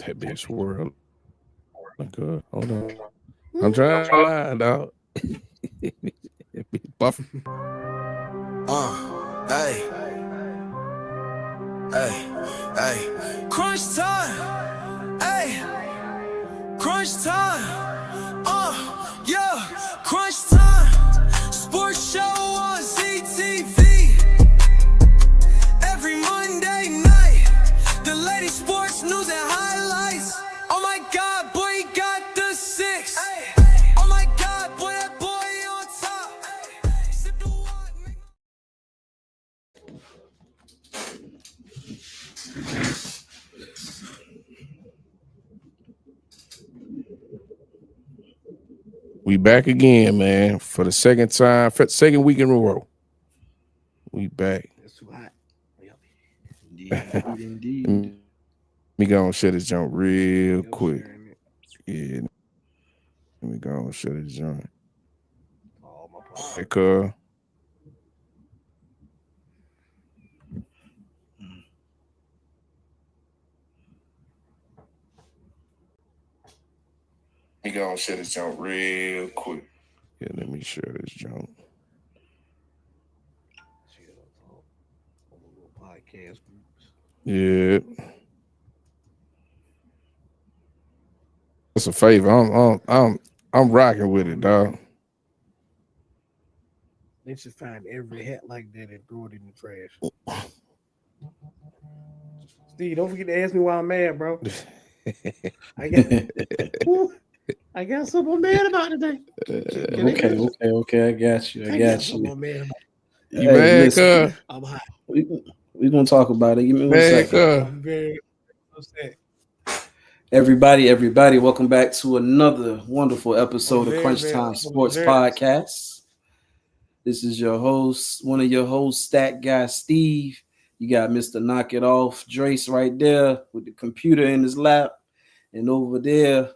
That bitch world. Good. Hold on. I'm trying to lie, dog. Buff. Hey, hey. Crunch time. Hey, crunch time. Yeah, crunch time. Sports show on ZTV. Every Monday night. The lady sports news and highlights. Oh my God, boy, he got the six. Oh my God, boy, that boy on top. Sip the water, make We back again, man, for the second time, second week in a row. We back. That's too hot. Indeed. Let me go and shut this jump real quick. Yeah. Let me go and shut this jump. Oh, my part. Because let me go and shut this jump real quick. Yeah, let me share this jump. Podcast groups. Yeah. That's a favor. I'm rocking with it, dog. They should find every hat like that and throw it in the trash. Steve, don't forget to ask me why I'm mad, bro. I got something I'm mad about today. Okay. I got you. I'm mad about. You mad, cuz? I'm hot. We're gonna talk about it. Give me one second. I'm very upset. Everybody, welcome back to another wonderful episode of Crunch Time Sports Podcast. This is your host, one of your hosts, Stat Guy Steve. You got Mr. Knock It Off, Drace right there with the computer in his lap. And over there,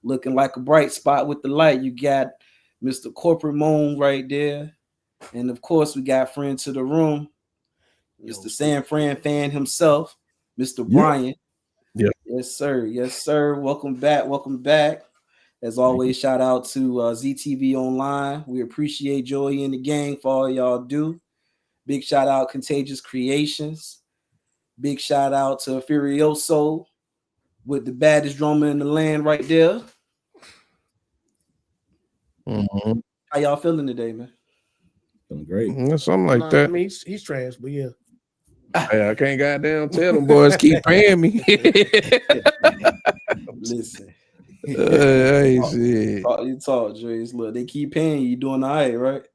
looking like a bright spot with the light, you got Mr. Corporate Moan right there. And of course, we got friend to the room, Mr. San Fran fan himself, Mr. Brian. Yeah. Yes, sir. Welcome back. As always, shout out to ZTV Online. We appreciate Joey and the gang for all y'all do. Big shout out Contagious Creations. Big shout out to Furioso with the baddest drummer in the land right there. Mm-hmm. How y'all feeling today, man? Feeling great. Something like that. I mean, he's trash, but yeah. Hey, I can't goddamn tell them boys keep paying me. Listen. Hey, shit. You talk, Dre's. Look, they keep paying you doing all right, right?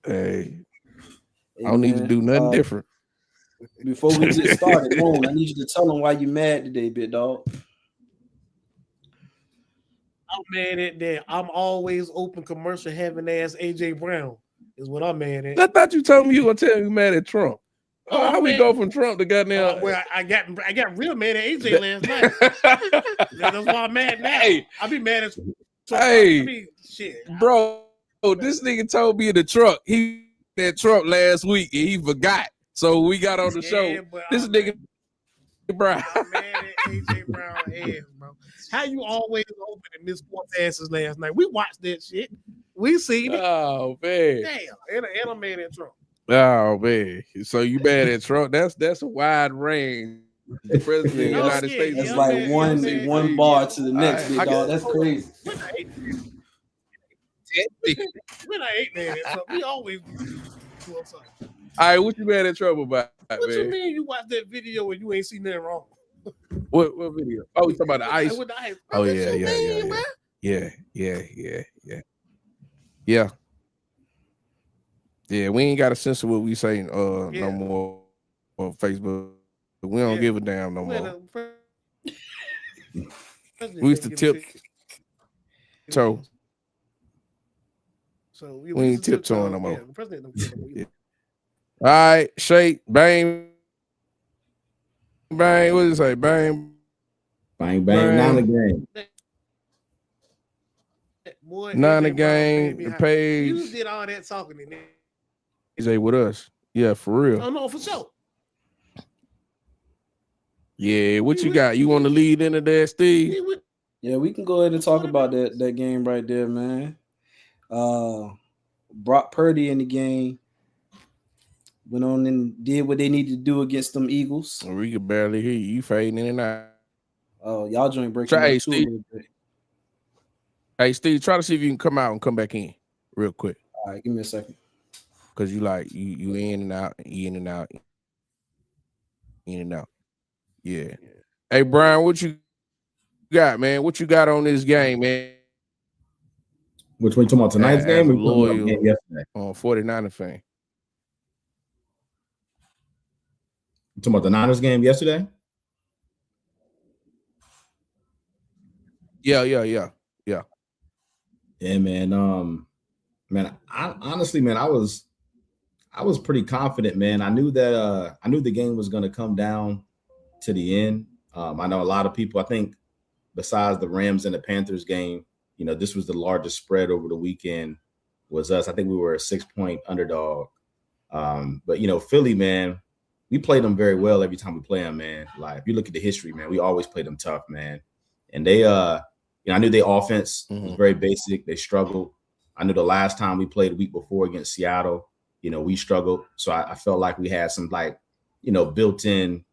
Hey, I don't need to do nothing different. Before we get started, Moon, I need you to tell them why you mad today, big dog. I'm mad at that. I'm always open commercial having ass AJ Brown is what I'm mad at. I thought you told me you were gonna tell me mad at Trump. How we go from Trump to goddamn? Well, I got real mad at AJ last night. That's why I'm mad now. Hey, I be mad at Trump. Hey, shit, bro. This nigga told me in the truck he had Trump last week and he forgot. So we got on the show. This nigga Brown. I'm mad at AJ Brown ass, bro. How you always open and miss sports asses last night? We watched that shit. We seen it. Oh man. Damn. And I'm mad at Trump. Oh man. So you mad at Trump? That's a wide range. The president of the United States. That's like one bar to the next, big dog. That's crazy. When I ain't mad at Trump, we always do something. All right, what you mad at Trump about? What man? you mean you watched that video and you ain't seen nothing wrong? What video? Oh, you talking about the ice? With the ice. Oh What yeah, you mean, man? Yeah. Yeah, we ain't got to censor what we say no more on Facebook. We don't give a damn no more. We used to tip toe. So we ain't tiptoeing no more. Yeah, the president don't care no more. All right, shake, bang, bang. What does it say? Bang, bang, not a game. Not a game. The page. You did all that talking in there. He's with us. Yeah, for real. Oh no, for sure. Yeah, what you got? You want to lead into that, Steve? Yeah, we can go ahead and talk about that game right there, man. Brock Purdy in the game went on and did what they needed to do against them Eagles. We could barely hear you. You fading in and out. Oh, y'all joint breaking Try, up too a little bit. Hey, Steve, try to see if you can come out and come back in real quick. All right, give me a second. Cause you like you in and out, in and out, in and out. Yeah. Hey, Brian, what you got, man? What you got on this game, man? Which one you talking about? Tonight's game? As a We talking about loyal game yesterday. 49er fan. You talking about the Niners game yesterday? Yeah. Yeah, man. Man, I honestly, man, I was pretty confident, man. I knew that I knew the game was gonna come down to the end. I know a lot of people, I think besides the Rams and the Panthers game, you know, this was the largest spread over the weekend was us. I think we were a 6-point underdog. But you know, Philly, man, we played them very well every time we play them, man. Like if you look at the history, man, we always play them tough, man. And they you know, I knew their offense was very basic. They struggled. I knew the last time we played a week before against Seattle, you know, we struggled. So I felt like we had some like, you know, built in,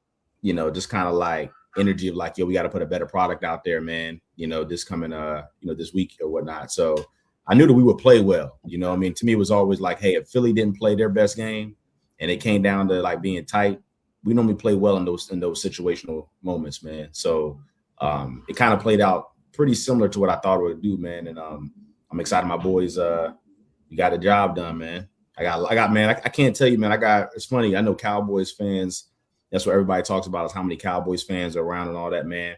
you know, just kind of like energy of like, yo, we got to put a better product out there, man, you know, this coming, you know, this week or whatnot. So I knew that we would play well. You know, I mean, to me, it was always like, hey, if Philly didn't play their best game and it came down to like being tight, we normally play well in those situational moments, man. So it kind of played out pretty similar to what I thought it would do, man. And I'm excited. My boys, we got the job done, man. I got, man. I can't tell you, man. It's funny. I know Cowboys fans. That's what everybody talks about is how many Cowboys fans are around and all that, man.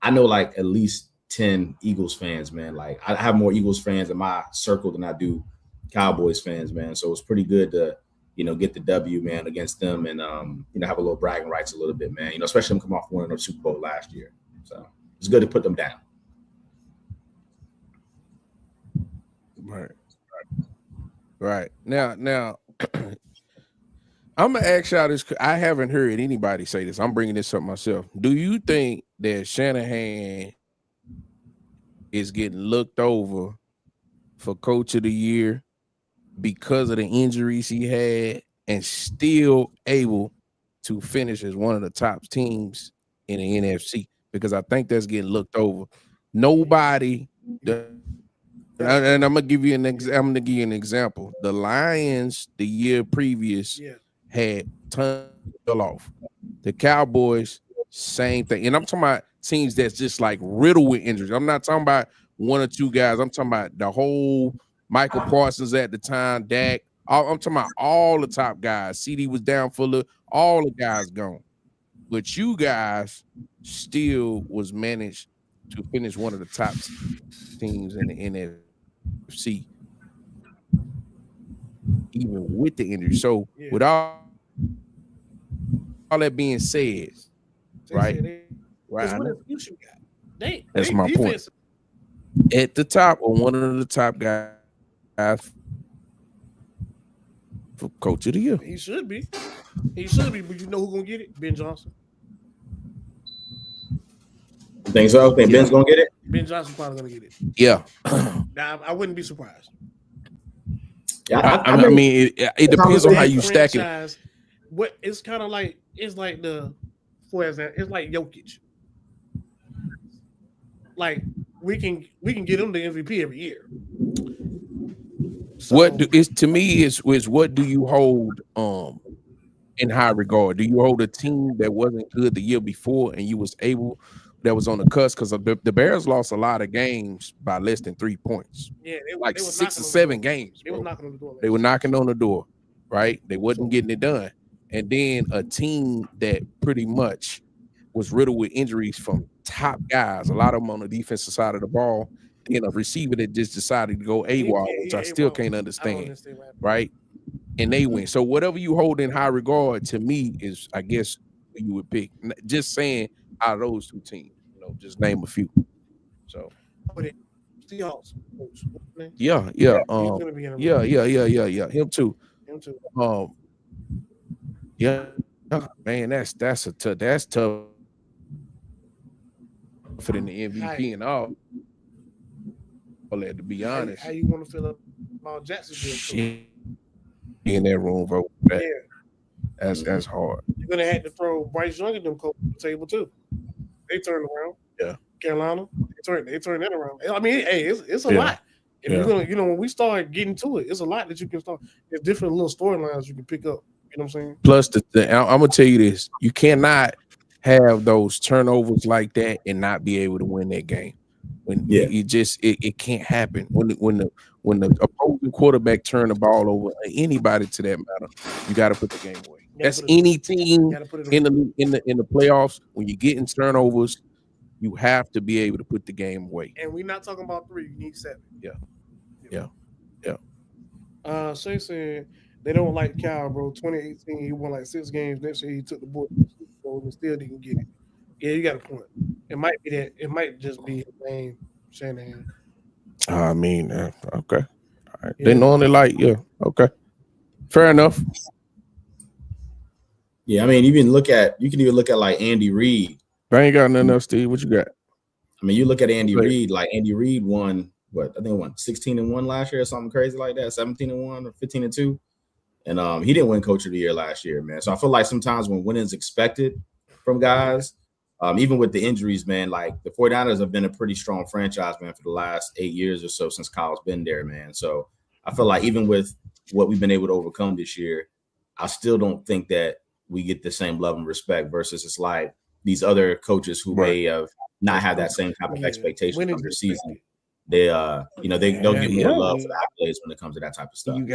I know like at least 10 Eagles fans, man. Like I have more Eagles fans in my circle than I do Cowboys fans, man. So it's pretty good to, you know, get the W, man, against them and, you know, have a little bragging rights a little bit, man. You know, especially them come off winning the Super Bowl last year. So it's good to put them down. Right. Now, I'm gonna ask y'all this. I haven't heard anybody say this. I'm bringing this up myself. Do you think that Shanahan is getting looked over for Coach of the Year because of the injuries he had, and still able to finish as one of the top teams in the NFC? Because I think that's getting looked over. Nobody. And I'm gonna give you an example. The Lions the year previous had turned off. The Cowboys, same thing. And I'm talking about teams that's just like riddled with injuries. I'm not talking about one or two guys. I'm talking about the whole Michael Parsons at the time, Dak. I'm talking about all the top guys. CD was down for all the guys gone. But you guys still was managed to finish one of the top teams in the NFC, even with the injury. So with all that being said, right? What excuse you got? That's my point. At the top, or one of the top guys for Coach of the Year. He should be. But you know who's gonna get it? Ben Johnson. You think so? Think Ben's gonna get it? Ben Johnson probably gonna get it. Yeah. Now, I wouldn't be surprised. Yeah, I mean, it depends on how you stack it. What it's kind of like, it's like it's like Jokic. Like we can get him the MVP every year. So, to me is what do you hold in high regard? Do you hold a team that wasn't good the year before and you was able, that was on the cusp? Because the Bears lost a lot of games by less than 3 points. Yeah, like 6 or 7 games. They were knocking on the door. They were knocking on the door, right? They wasn't getting it done. And then a team that pretty much was riddled with injuries from top guys, a lot of them on the defensive side of the ball, and a receiver that just decided to go AWOL, which I still can't understand, right? And they win. So whatever you hold in high regard, to me, is, I guess, who you would pick. Just saying, out of those two teams, you know, just name a few. So Seahawks. Yeah. Him too. Yeah, man, that's tough for the MVP and all that. To be honest, How you want to feel about Jacksonville? shit in that room, bro. Yeah, That's hard. you're gonna have to throw Bryce Young and them coach on the table too. They turned around. Yeah. Carolina, they turned that around. I mean, hey, it's a Yeah. lot. If you're gonna, when we start getting to it, it's a lot that you can start. There's different little storylines you can pick up. You know what I'm saying? Plus, I'm gonna tell you this: you cannot have those turnovers like that and not be able to win that game. When it can't happen. When the opposing quarterback turn the ball over, anybody to that matter, you got to put the game away. That's any team in the playoffs. When you get in turnovers, you have to be able to put the game away. And we're not talking about 3; you need 7. Yeah. Shay said they don't like Cal, bro. 2018, he won like 6 games. Next year, he took the board and still didn't get it. Yeah, you got a point. It might be that. It might just be his name, Shanahan. I mean, okay. All right. Yeah. They normally like, okay. Fair enough. Yeah, I mean, you can even look at like Andy Reid. I ain't got nothing else, Steve. What you got? I mean, you look at Andy Reid, like Andy Reid won I think it won 16-1 last year or something crazy like that, 17-1 or 15-2. And he didn't win coach of the year last year, man. So I feel like sometimes when winning's expected from guys, even with the injuries, man, like the 49ers have been a pretty strong franchise, man, for the last 8 years or so since Kyle's been there, man. So I feel like even with what we've been able to overcome this year, I still don't think that we get the same love and respect versus it's like these other coaches who may have not had that same type of expectation from their season. They'll get more love for the accolades when it comes to that type of stuff. When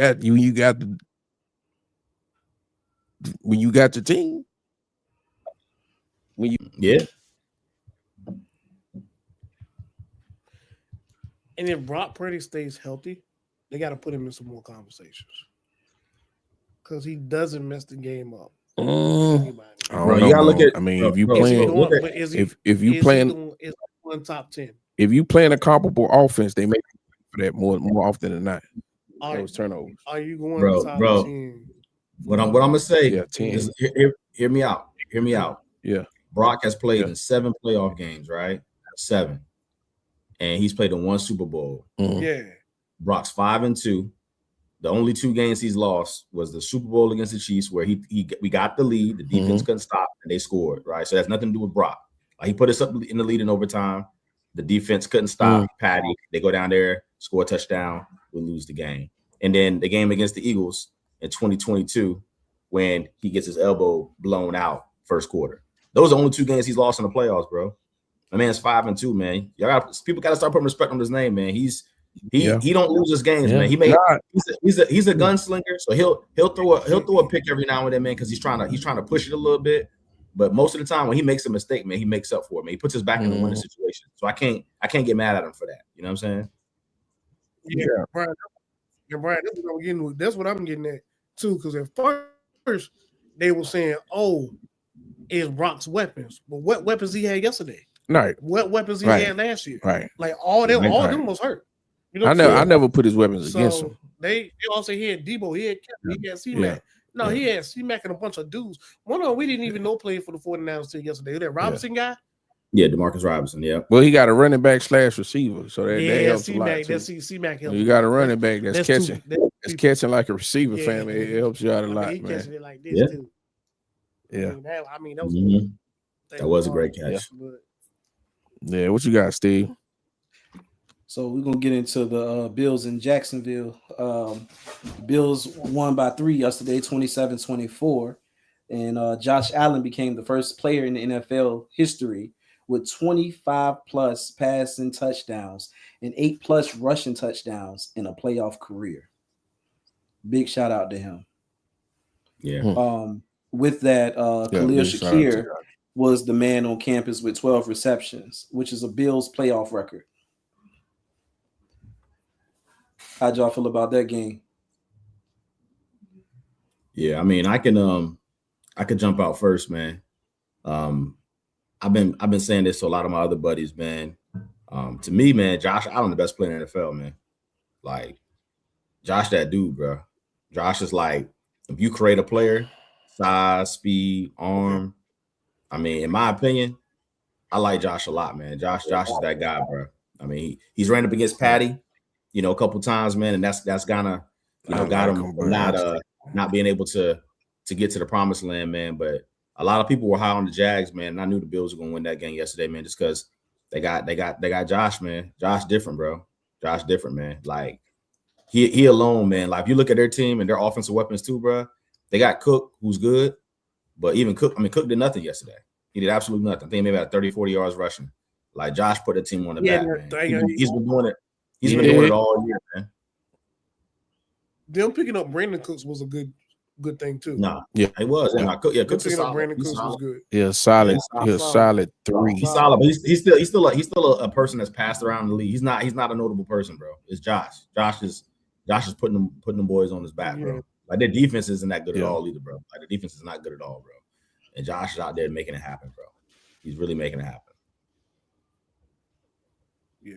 you got the team. And if Brock Purdy stays healthy, they got to put him in some more conversations because he doesn't mess the game up. Bro, you gotta look at. I mean, if you playing one top 10. If you playing a comparable offense, they make for that more often than not. Those turnovers. Are you going to top 10? What I'm gonna say? 10. Is, hear me out. Hear me out. Yeah. Brock has played in 7 playoff games, right? 7, and he's played in 1 Super Bowl. Mm-hmm. Yeah. Brock's 5-2. The only 2 games he's lost was the Super Bowl against the Chiefs, where we got the lead, the defense couldn't stop, and they scored, right? So that's nothing to do with Brock. Like, he put us up in the lead in overtime. The defense couldn't stop Patty. They go down there, score a touchdown, we lose the game. And then the game against the Eagles in 2022, when he gets his elbow blown out first quarter. Those are the only 2 games he's lost in the playoffs, bro. My man's 5-2, man. People got to start putting respect on his name, man. He don't lose his games, man. He's a gunslinger, so he'll throw a pick every now and then, man, because he's trying to push it a little bit. But most of the time when he makes a mistake, man, he makes up for it, man. He puts us back in the winning situation. So I can't get mad at him for that. You know what I'm saying? Yeah, Brian, that's what I'm getting at too. Because at first they were saying, "Oh, it's Brock's weapons," but what weapons he had yesterday? Right. What weapons he had last year? Right. Like all them was hurt. You know, I never put his weapons against him. They also had Debo, he had Kevin, he had C-Mac. No, he had C-Mac and a bunch of dudes. One of them we didn't even know played for the 49ers till yesterday. That Robinson guy? Yeah, DeMarcus Robinson, yeah. Well, he got a running back / receiver, so that helps a lot too. C-Mac helps. You got a running back that's catching. That's catching like a receiver, family. It helps you out a lot, he man. Catching it like this too. Yeah. That was a great catch. Yeah, what you got, Steve? So we're gonna get into the Bills in Jacksonville. Bills won by 3 yesterday, 27-24, and Josh Allen became the first player in the NFL history with 25 plus passing touchdowns and 8 plus rushing touchdowns in a playoff career. Big shout out to him. Yeah. With that, Khalil Shakir was the man on campus with 12 receptions, which is a Bills playoff record. How'd y'all feel about that game? Yeah, I mean, I could jump out first, man. I've been saying this to a lot of my other buddies, man. To me, man, Josh Allen the best player in the NFL, man. Like, Josh, that dude, bro. Josh is like, if you create a player, size, speed, arm, I mean, in my opinion, I like Josh a lot, man. Josh is that guy, bro. I mean, he's ran up against Patty, a couple times, man, and that's gonna, got him not being able to get to the promised land, man. But a lot of people were high on the Jags, man, and I knew the Bills were gonna win that game yesterday, man, just because they got Josh, man. Josh different, bro. Josh different, man. Like he alone, man. Like if you look at their team and their offensive weapons too, bro, they got Cook, who's good, but even Cook did nothing yesterday. He did absolutely nothing. I think maybe had 30, 40 yards rushing. Like Josh put the team on the back, man. He's been doing it. He's been doing it all year, man. Them picking up Brandon Cooks was a good thing too. Nah, it was. Yeah, Cooks picking up Brandon Cooks was good. Yeah, solid. Solid 3. He's solid, but he's still a person that's passed around the league. He's not a notable person, bro. It's Josh. Josh is putting them boys on his back, bro. Like their defense isn't that good at all either, bro. Like the defense is not good at all, bro. And Josh is out there making it happen, bro. He's really making it happen. Yeah.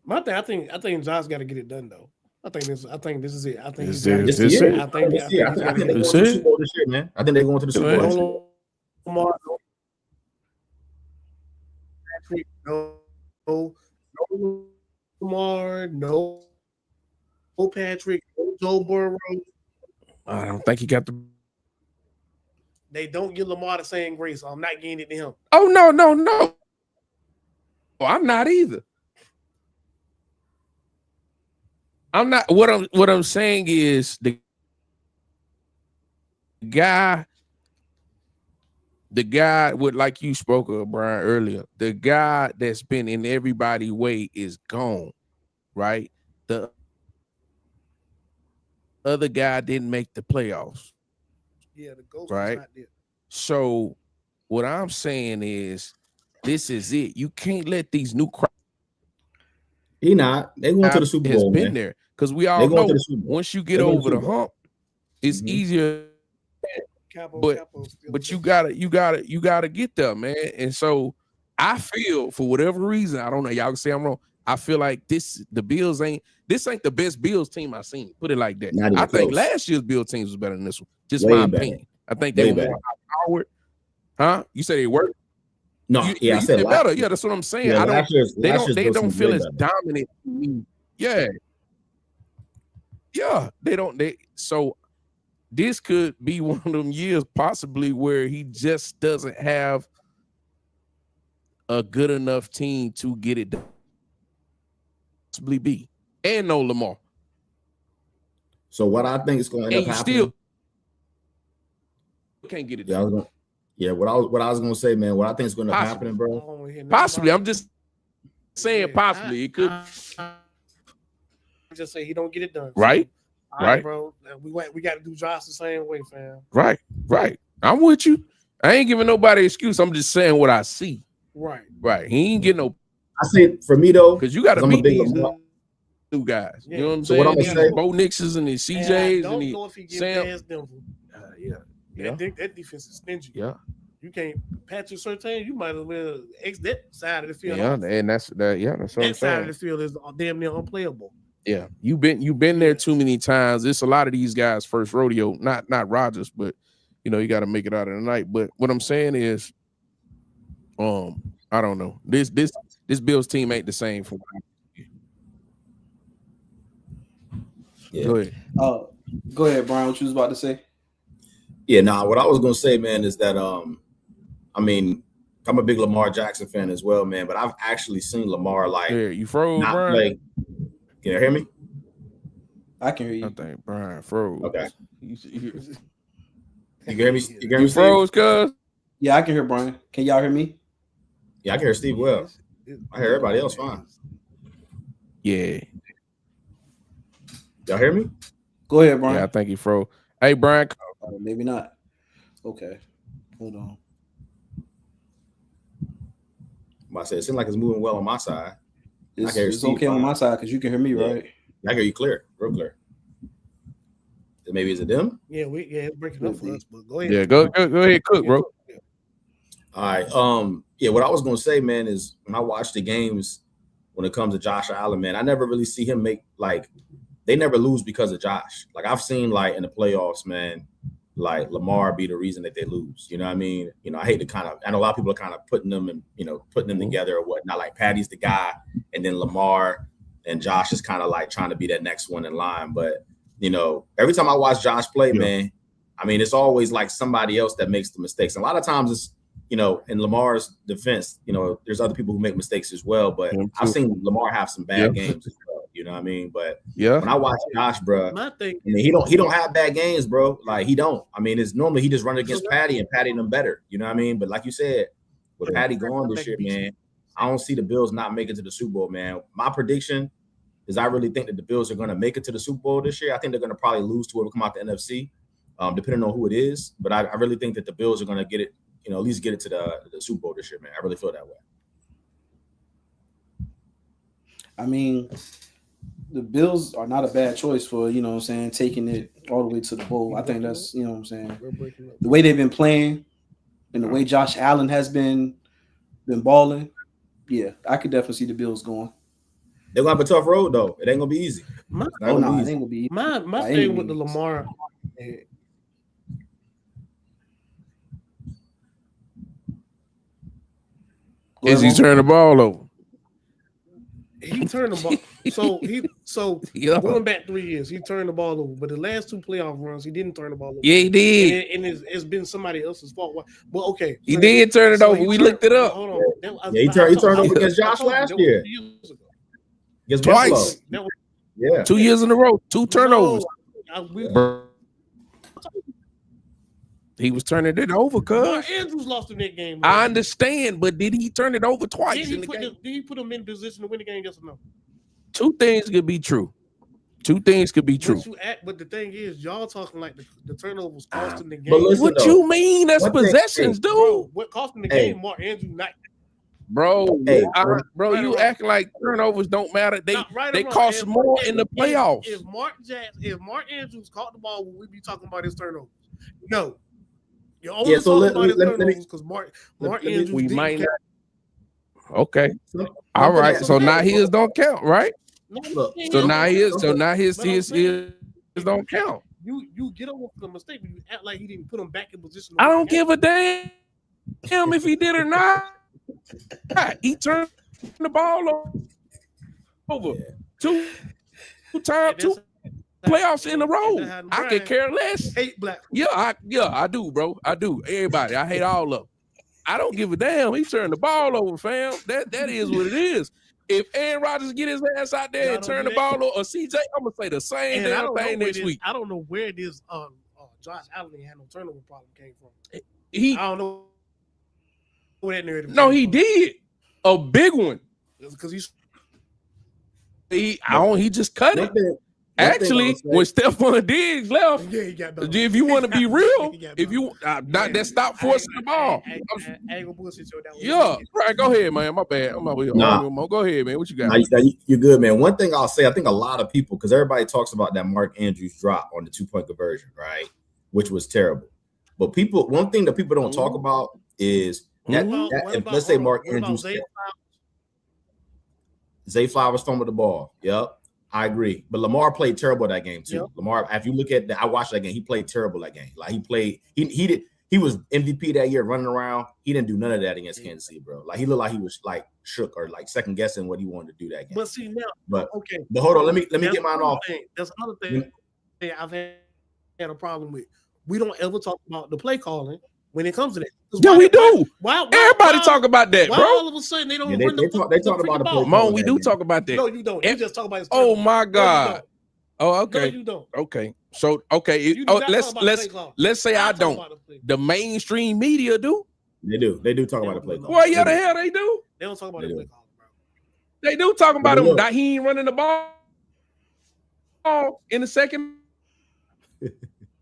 My thing, I think Josh got to get it done though. I think this is it. I think he's got this year. I think they're going to the Super Bowl this year, man. I think they're going to the Super Bowl. No Lamar, no Patrick, no Joe Burrow. I don't think he got the. They don't give Lamar the same grace, so I'm not getting it to him. Oh no! Oh, I'm not either. I'm not. What I'm saying is the guy with, like you spoke of, Brian, earlier, the guy that's been in everybody's way is gone, right? The other guy didn't make the playoffs. Yeah, the ghost right? was not there. So what I'm saying is this is it. You can't let these new crowds. He not. They going to the Super Bowl. Has been there because we all know once you get over the hump, it's easier. But you gotta get there, man. And so I feel, for whatever reason, I don't know. Y'all can say I'm wrong. I feel like this ain't the best Bills team I've seen. Put it like that. I think last year's Bills teams was better than this one. Just my opinion. I think they were more powered. Huh? You said they worked? No, I said better. Yeah, that's what I'm saying. Yeah, they don't feel as dominant. Yeah. Yeah, so this could be one of them years possibly where he just doesn't have a good enough team to get it done. Possibly be. And no Lamar. So what I think is going to end up happening. Still can't get it done. What I was going to say, man, what I think is going to happen, bro. Possibly. I'm just saying possibly. It could. Just say he don't get it done. Right. Right, bro. We got to do Josh the same way, fam. Right. I'm with you. I ain't giving nobody excuse. I'm just saying what I see. Right. He ain't getting no. I say for me though, because you got to beat these new guys. You know what I'm saying? What I'm gonna say, Bo Nixes and the CJs and know if he Sam. That defense is stingy. Yeah. You can't Patrick Surtain. You might as well X that side of the field. Yeah, and that's what I'm saying. That side of the field is damn near unplayable. Yeah, you've been there too many times. It's a lot of these guys' first rodeo. Not Rodgers, but you got to make it out of the night. But what I'm saying is, I don't know. This Bills team ain't the same for. Yeah. Go ahead, Brian. What you was about to say? Yeah, what I was gonna say, man, is that I mean, I'm a big Lamar Jackson fan as well, man. But I've actually seen Lamar you froze, not Brian. play. Can you hear me? I can hear you. I think Brian froze. Okay. You can hear me? You froze, cuz? Yeah, I can hear Brian. Can y'all hear me? Yeah, I can hear Steve well. I hear everybody else fine. Yeah. Y'all hear me? Go ahead, Brian. Yeah, I think he froze. Hey, Brian. Maybe not. Okay. Hold on. I said it seems like it's moving well on my side. It's okay on my side because you can hear me, right? I hear you clear, real clear. Maybe is it them? Yeah, it's breaking up for us, but go ahead. Yeah, go ahead, cook, bro. All right. What I was gonna say, man, is when I watch the games when it comes to Josh Allen, man, I never really see him they never lose because of Josh. Like I've seen in the playoffs, man, like Lamar be the reason that they lose. You know what I mean? You know, I hate to kind of, I know a lot of people are kind of putting them and, you know, putting them together or whatnot. Like Patty's the guy, and then Lamar and Josh is kind of like trying to be that next one in line. But, you know, every time I watch Josh play, man, I mean, it's always like somebody else that makes the mistakes. And a lot of times it's, you know, in Lamar's defense, you know, there's other people who make mistakes as well. But I've seen Lamar have some bad games as well. You know what I mean? But when I watch Josh, bro, I mean, he don't have bad games, bro. Like he don't. I mean, it's normally he just running against Patty and Patty them better. You know what I mean? But like you said, with Patty going this year, man, I don't see the Bills not making it to the Super Bowl, man. My prediction is I really think that the Bills are going to make it to the Super Bowl this year. I think they're going to probably lose to whoever come out the NFC, depending on who it is. But I really think that the Bills are going to get it, you know, at least get it to the Super Bowl this year, man. I really feel that way. I mean, the Bills are not a bad choice for, you know what I'm saying, taking it all the way to the bowl. I think that's, you know what I'm saying, the way they've been playing and the way Josh Allen has been balling. Yeah, I could definitely see the Bills going. They're going to have a tough road, though. It ain't going to be easy. It ain't going to be easy. My thing with the Lamar – is he turning the ball over? He turned the ball. So going back 3 years, he turned the ball over. But the last 2 playoff runs, he didn't turn the ball over. Yeah, he did. And it's been somebody else's fault. Well, okay. He did turn it over. We looked it up. Hold on. He turned over against Josh last year. Twice. Yeah. 2 years in a row. 2 turnovers. He was turning it over, cuz. Andrews lost in that game. I understand, but did he turn it over twice in the game? Did he put him in position to win the game? Yes or no? 2 things could be true. 2 things could be true. But the thing is, y'all talking like the turnovers costing the game. What you mean? That's possessions, dude. Bro, what costing the game? Mark Andrews not. Bro, you acting like turnovers don't matter. They cost more in the playoffs. If Mark Andrews caught the ball, would we be talking about his turnovers? No. You're only talking about his turnovers because Mark Andrews. We might not. Okay. All right. So now his don't count, right? So now his don't count. You get over the mistake, but you act like he didn't put him back in position. I don't give a damn if he did or not. He turned the ball over 2 times, 2 playoffs in a row. I could care less. Hate black. Yeah, I do, bro. I do. Everybody, I hate all of them. I don't give a damn. He turned the ball over, fam. That is what it is. If Aaron Rodgers get his ass out there and turn the ball over, or CJ, I'm gonna say the same damn thing next week. I don't know where this Josh Allen had no turnover problem came from. I don't know where that narrative. No, he did a big one because he just cut it. Actually, when Stephon Diggs left, if you want to be real, that stop forcing the ball. Yeah, right. Go ahead, man. My bad. I'm over here. Go ahead, man. What you got? You're good, man. One thing I'll say, I think a lot of people, because everybody talks about that Mark Andrews drop on the 2-point conversion, right? Which was terrible. But one thing that people don't talk about is let's say Mark Andrews, Zay Flowers fumbled the ball. Yep. I agree, but Lamar played terrible that game too. Yep. Lamar, if you look at I watched that game, he played terrible that game. Like he was MVP that year running around. He didn't do none of that against Kansas City, bro. Like he looked like he was like shook or like second guessing what he wanted to do that game. But see now, but hold on, let me get mine off. That's another thing I've had a problem with. We don't ever talk about the play calling when it comes to that. Yeah, we do. Everybody talk about that, bro. All of a sudden they don't run they talk about the play. Mo, we do talk about that. No, you don't. You just talk about his oh my God. Oh, okay. No, you don't. Okay. So let's say I don't. The mainstream media do. They do talk about the play. Well, yeah, the hell they do. They don't talk about the play calling, bro. They do talk about him. That he ain't running the ball in the second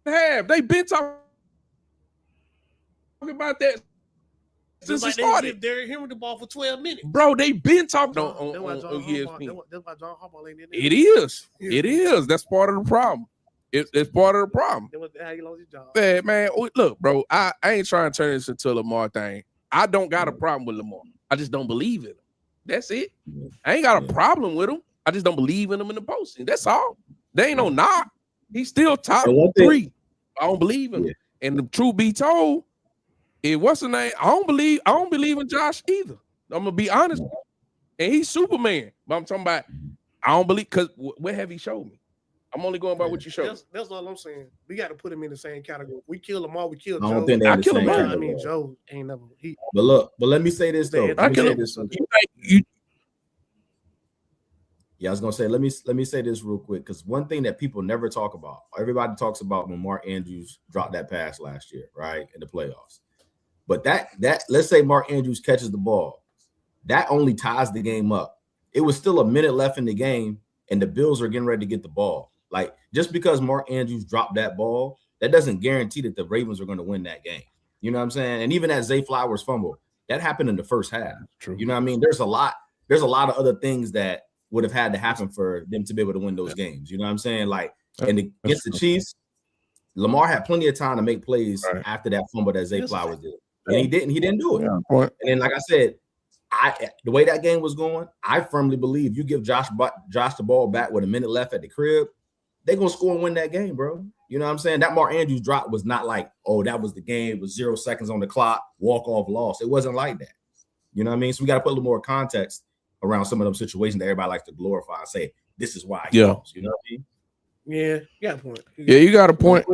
half. They been talking about that since it started. They're here with the ball for 12 minutes. Bro, they been talking on ESPN. That's why John Harbaugh ain't in there. It is. It is. That's part of the problem. It's part of the problem. How you lost your job. Man, look, bro, I ain't trying to turn this into a Lamar thing. I don't got a problem with Lamar. I just don't believe in him. That's it. I ain't got a problem with him. I just don't believe in him in the posting. That's all. They ain't no knock. He's still top 3. I don't believe him. And the truth be told, it what's the name? I don't believe in Josh either. I'm gonna be honest. And he's Superman. But I'm talking about I don't believe because what have he showed me? I'm only going by what you showed. That's all I'm saying. We got to put him in the same category. We kill them all. We kill I don't Joe. think they're in the kill same him all. I mean, category. Joe ain't never. But look, let me say this though. I kill him. Yeah, I was gonna say, let me say this real quick, because one thing that people never talk about, everybody talks about when Mark Andrews dropped that pass last year, right, in the playoffs. But that let's say Mark Andrews catches the ball, that only ties the game up. It was still a minute left in the game, and the Bills are getting ready to get the ball. Like, just because Mark Andrews dropped that ball, that doesn't guarantee that the Ravens are going to win that game. You know what I'm saying? And even that Zay Flowers fumble, that happened in the first half. True. You know what I mean? There's a lot of other things that would have had to happen for them to be able to win those games. You know what I'm saying? Like, and against the Chiefs, Lamar had plenty of time to make plays after that fumble that Zay Flowers did. And he didn't do it. And then, like I said, the way that game was going, I firmly believe you give Josh the ball back with a minute left at the crib, they're gonna score and win that game, bro. You know what I'm saying? That Mark Andrews drop was not like, oh, that was the game, it was 0 seconds on the clock, walk off loss. It wasn't like that. You know what I mean? So we got to put a little more context around some of them situations that everybody likes to glorify and say, this is why he lost. You know what I mean? Yeah, you got a point. You got a point.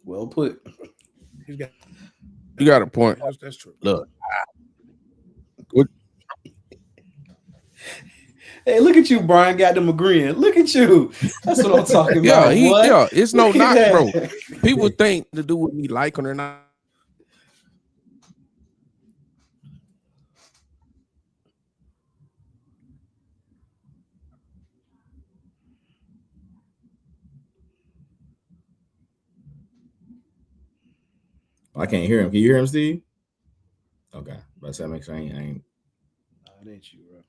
Well put. You got a point. That's true. Look. Hey, look at you, Brian. Got them agreeing. Look at you. That's what I'm talking about. It's no knock, bro. People think to do with me liking or not. I can't hear him. Can you hear him, Steve? Okay. But that makes sense. I ain't. It ain't you, bro.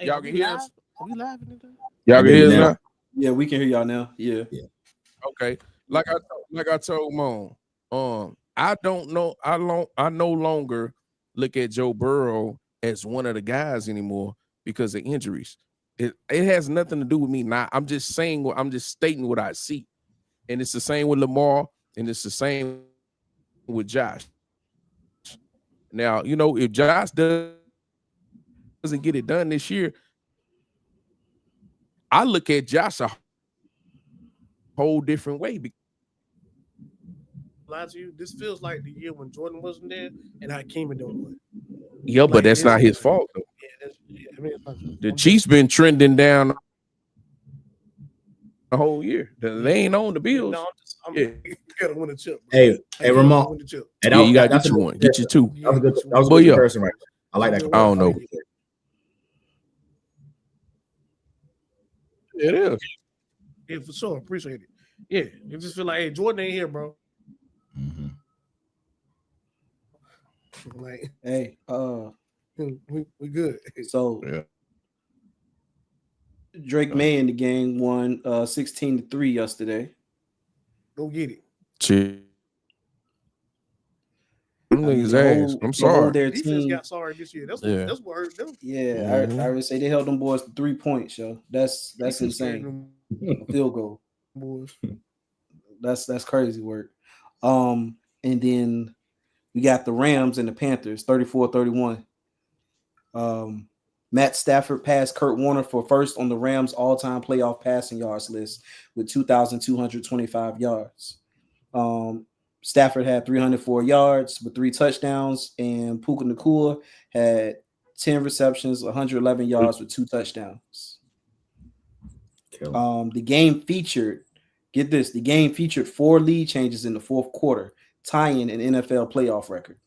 Y'all can hear us? Are we live in the Y'all can hear us now? Yeah, we can hear y'all now. Yeah. Okay. Like I told Mom, I don't know. I no longer look at Joe Burrow as one of the guys anymore because of injuries. It has nothing to do with me now. I'm just stating what I see. And it's the same with Lamar, and it's the same with Josh. Now, if Josh doesn't get it done this year, I look at Josh a whole different way. Lie to you, this feels like the year when Jordan wasn't there and Hakeem and don't win. Yeah, but that's not his fault, though. The Chiefs been trending down the whole year. They ain't on the Bills. No, you gotta win a chip. Hey, Ramon. Yeah, you gotta get you one. Get you two. That was a good comparison, right? I like that. I don't know. It is. Yeah, for sure. Appreciate it. Yeah, you just feel like, hey, Jordan ain't here, bro. Mm-hmm. Like, hey, we good. So Drake May in the game won 16-3 yesterday. Go get it. I'm sorry. Their defense got sorry this year. That's what hurt them. Yeah, I would say they held them boys to 3 points, yo. That's insane. A field goal. Boys. That's crazy work. And then we got the Rams and the Panthers, 34-31. Matt Stafford passed Kurt Warner for first on the Rams all-time playoff passing yards list with 2,225 yards. Stafford had 304 yards with 3 touchdowns, and Puka Nacua had 10 receptions, 111 yards with 2 touchdowns. The game featured, get this, the game featured 4 lead changes in the fourth quarter, tying an NFL playoff record.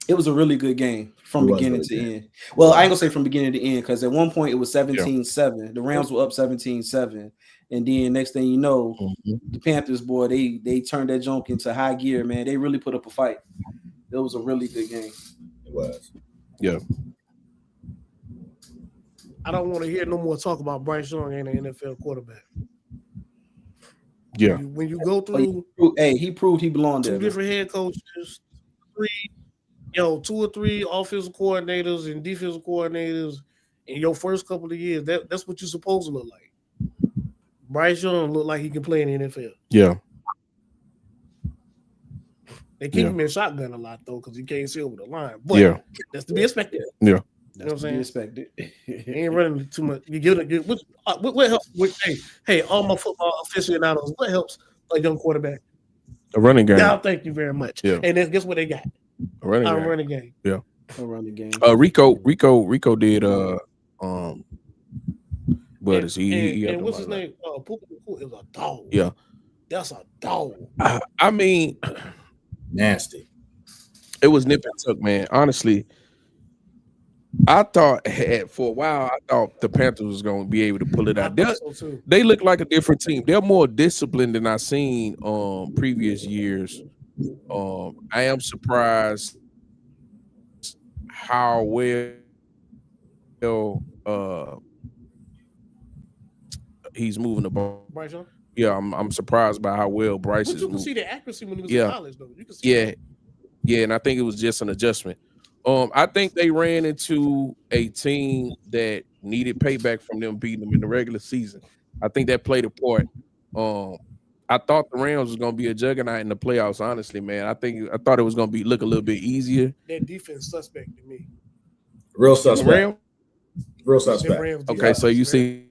It was a really good game from beginning to end. Well, I ain't gonna say from beginning to end because at one point it was 17-7. The Rams were up 17-7. And then next thing you know, the Panthers, boy, they turned that junk into high gear, man. They really put up a fight. It was a really good game. It was. Yeah. I don't want to hear no more talk about Bryce Young ain't an NFL quarterback. Yeah. When you go through, he proved he belonged 2 there. different head coaches, 3 2 or 3 offensive coordinators and defensive coordinators in your first couple of years. That's what you're supposed to look like. Bryce Young look like he can play in the NFL. Yeah. They keep him in shotgun a lot though, because he can't see over the line. But Yeah. that's to be expected. Yeah. You know what I'm That's to be saying? expected. He ain't running too much. You get what helps? Hey, all my football aficionados, what helps a young quarterback? A running game. Now, thank you very much. Yeah. And then guess what they got? A running game. Running game. Yeah. A running game. Rico did but and what's his name? Puka is a dog. Yeah. That's a dog. I mean, Nasty. it was nip and tuck, man. Honestly, I thought for a while, I thought the Panthers was going to be able to pull it out. They look like a different team. They're more disciplined than I've seen previous years. I am surprised how well he's moving the ball. Bryce Young? Yeah, I'm surprised by how well Bryce is. But you can see the accuracy when he was in college, though. You can see yeah, and I think it was just an adjustment. I think they ran into a team that needed payback from them beating them in the regular season. I think that played a part. I thought the Rams was going to be a juggernaut in the playoffs. Honestly, man, I thought it was going to look a little bit easier. That defense suspect to me. Real suspect. Real suspect. Okay, so you see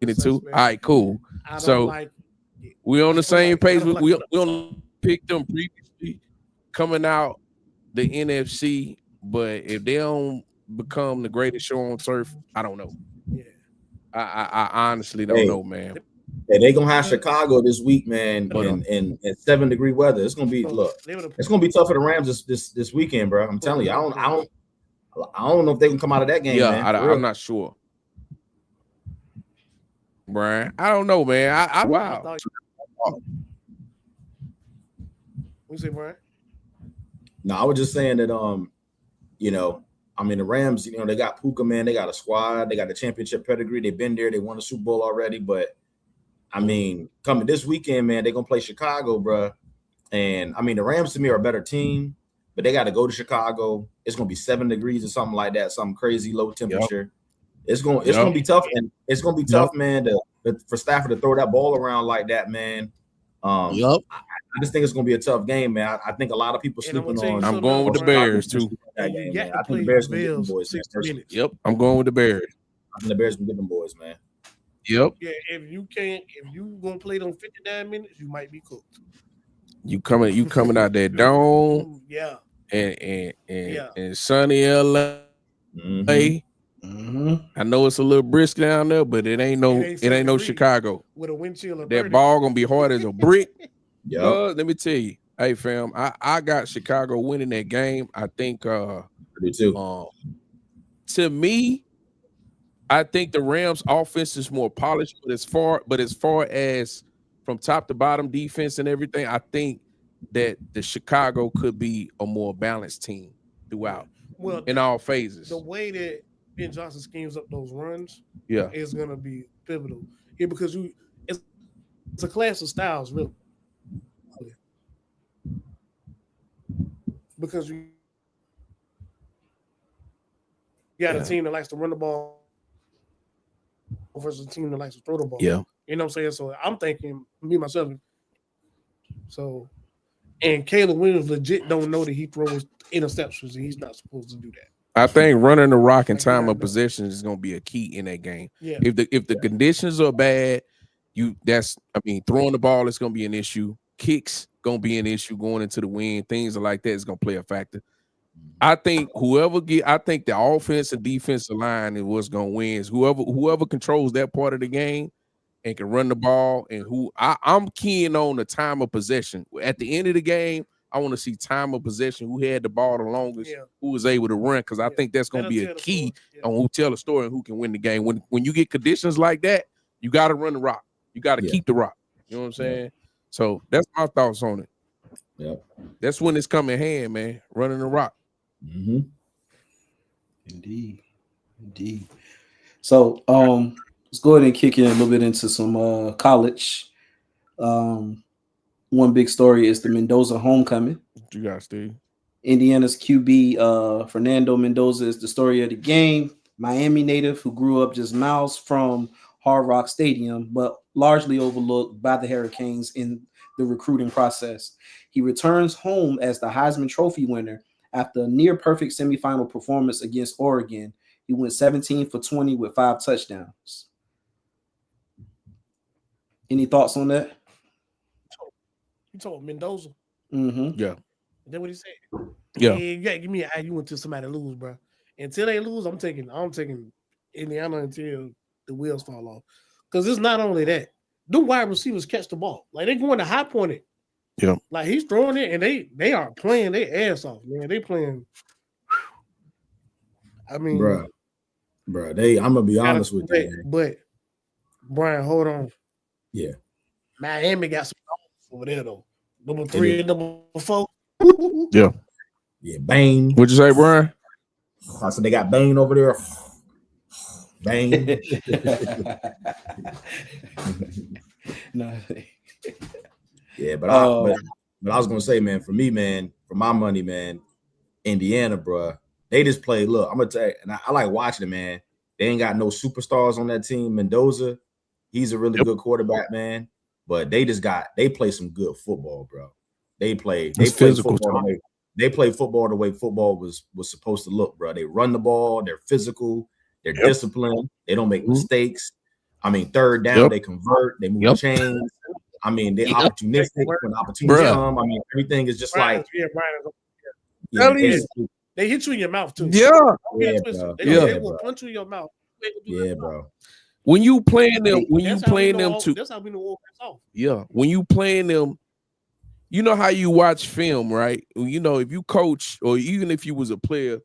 it too. All right, cool. So we on the same page. We don't pick them previously coming out the NFC, but if they don't become the greatest show on turf, I don't know. Yeah, I honestly don't know, man. Yeah, they gonna have Chicago this week, man, in 7-degree weather. It's gonna be it's gonna be tough for the Rams this weekend, bro. I'm telling you, I don't know if they can come out of that game. Yeah, man, I'm not sure. Brian, I don't know, man. Wow. What you say, Brian? No, I was just saying that I mean the Rams, they got Puka, man, they got a squad, they got the championship pedigree, they've been there, they won the Super Bowl already, but I mean, coming this weekend, man, they're gonna play Chicago, bro. And I mean the Rams to me are a better team, but they got to go to Chicago. It's gonna be 7 degrees or something like that, something crazy low temperature. Yep. It's gonna be tough, and it's gonna be tough, man, for Stafford to throw that ball around like that, man. I just think it's gonna be a tough game, man. I think a lot of people sleeping on. I'm going with the Bears too. I think the Bears can get them boys, man. Yep, I'm going with the Bears. I think the Bears can get them boys, man. Yep. Yeah, if you gonna play them 59 minutes, you might be cooked. You coming out that dome. Yeah. And sunny LA. Mm-hmm. I know it's a little brisk down there, but it ain't no Chicago. With a wind chill of that 30. ball gonna be hard as a brick. Yeah. Let me tell you, hey fam, I got Chicago winning that game. I think me too. To me, I think the Rams offense is more polished, but as far as from top to bottom defense and everything, I think that the Chicago could be a more balanced team throughout. Well, in all phases. The way that Ben Johnson schemes up those runs, is gonna be pivotal. Yeah, because it's a clash of styles, really. Because you got a team that likes to run the ball versus a team that likes to throw the ball. Yeah. You know what I'm saying? So I'm thinking, me, myself, and Caleb Williams legit don't know that he throws interceptions and he's not supposed to do that. I think running the rock and time of possession is going to be a key in that game. Yeah. If the conditions are bad, throwing the ball is going to be an issue. Kicks going to be an issue going into the wind. Things like that is going to play a factor. I think the offense and defensive line is what's going to win. Is whoever controls that part of the game and can run the ball, and I'm keying on the time of possession. At the end of the game, I want to see time of possession, who had the ball the longest, who was able to run, because I think that's going to be a key on who tell the story and who can win the game. When you get conditions like that, you got to run the rock. You got to keep the rock. You know what I'm saying? Yeah. So that's my thoughts on it. Yep. That's when it's come in hand, man, running the rock. Mm-hmm. Indeed. So let's go ahead and kick in a little bit into some college. One big story is the Mendoza homecoming. What you got, Steve? Indiana's QB Fernando Mendoza is the story of the game. Miami native who grew up just miles from Hard Rock Stadium, but largely overlooked by the Hurricanes in the recruiting process. He returns home as the Heisman Trophy winner after a near-perfect semifinal performance against Oregon. He went 17 for 20 with 5 touchdowns. Any thoughts on that? You told Mendoza. Mm-hmm. Yeah. Is that what he said? Yeah. You gotta give me an you until somebody lose, bro. Until they lose, I'm taking Indiana until the wheels fall off. Because it's not only that. The wide receivers catch the ball. Like, they're going to high point it. Yeah. Like, he's throwing it, and they are playing their ass off, man. They playing. I mean, bro, I'm gonna be honest with you, man. But Brian, hold on. Yeah. Miami got some over there though. Number 3 and number 4. Yeah. Yeah, Bane. What'd you say, Brian? I said they got Bane over there. Bane. No. Yeah, but I was gonna say, man, for me, man, for my money, man, Indiana, bro, they just play. Look, I'm gonna tell you, and I like watching it, man. They ain't got no superstars on that team. Mendoza, he's a really good quarterback, man. But they play some good football, bro. They play football the way football was supposed to look, bro. They run the ball, they're physical, they're disciplined, they don't make mistakes. I mean, third down, they convert, they move chains. I mean, they're opportunistic when opportunities come. I mean, everything is just Brian, they hit you in your mouth too. Yeah. They will punch you in your mouth. Yeah, bro. When you playing them, that's how we know offense off. Yeah. When you playing them, you know how you watch film, right? You know, if you coach or even if you was a player,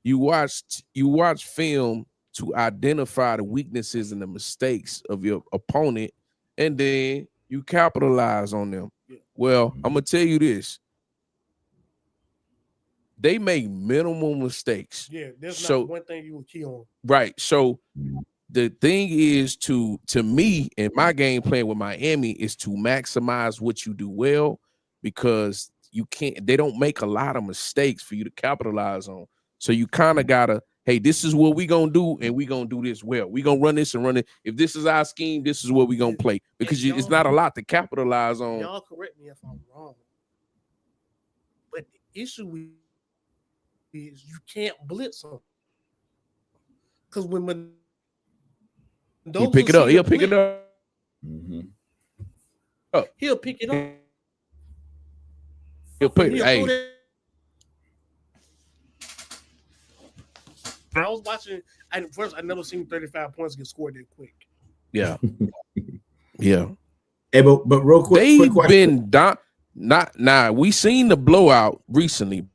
you watch film to identify the weaknesses and the mistakes of your opponent, and then you capitalize on them. Yeah. Well, I'm gonna tell you this. They make minimal mistakes. Yeah, there's not one thing you will key on. Right. So the thing is to me and my game plan with Miami is to maximize what you do well, because they don't make a lot of mistakes for you to capitalize on. So you kind of gotta, hey, this is what we gonna do, and we gonna do this well. We gonna run this and run it. If this is our scheme, this is what we gonna play, because it's not a lot to capitalize on. Y'all correct me if I'm wrong, but the issue is you can't blitz them, because when he'll pick it up. He'll pick it up. Mm-hmm. He'll pick it up. He'll put it. Hey. I was watching. I never seen 35 points get scored that quick. Yeah. Yeah. Hey, but real quick, they've been we seen the blowout recently.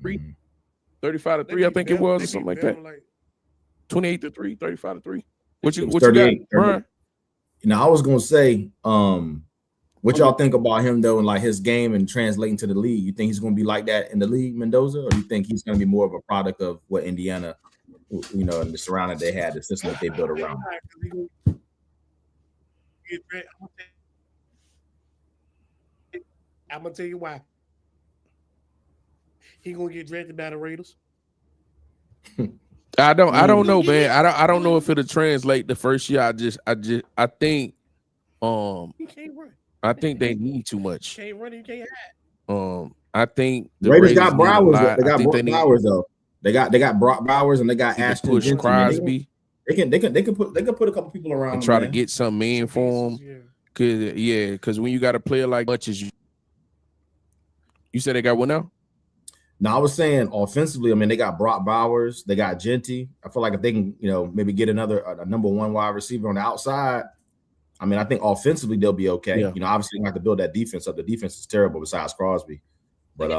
35-3, I think it was, or something like that. 28-3, 35-3. What you got, Brian? Now I was gonna say, what y'all think about him though, and like his game and translating to the league? You think he's gonna be like that in the league, Mendoza, or you think he's gonna be more of a product of what Indiana, you know, and the surrounding they had, the system that they built around? I'm gonna tell you why. He gonna get drafted by the Raiders. I don't know, man. I don't know if it'll translate the first year. I think he can't run. I think they need too much. He can't run, he can't hide. I think the Raiders got Bowers. They got Brock Bowers though. They got Brock Bowers and they got Ashton push Crosby. They can put a couple people around and try to get something in for him. Because when you got a player like much as you said they got one now. Now I was saying offensively, I mean they got Brock Bowers, they got Genty. I feel like if they can, maybe get a number one wide receiver on the outside, I mean I think offensively they'll be okay. Yeah. Obviously you have to build that defense up. The defense is terrible besides Crosby, but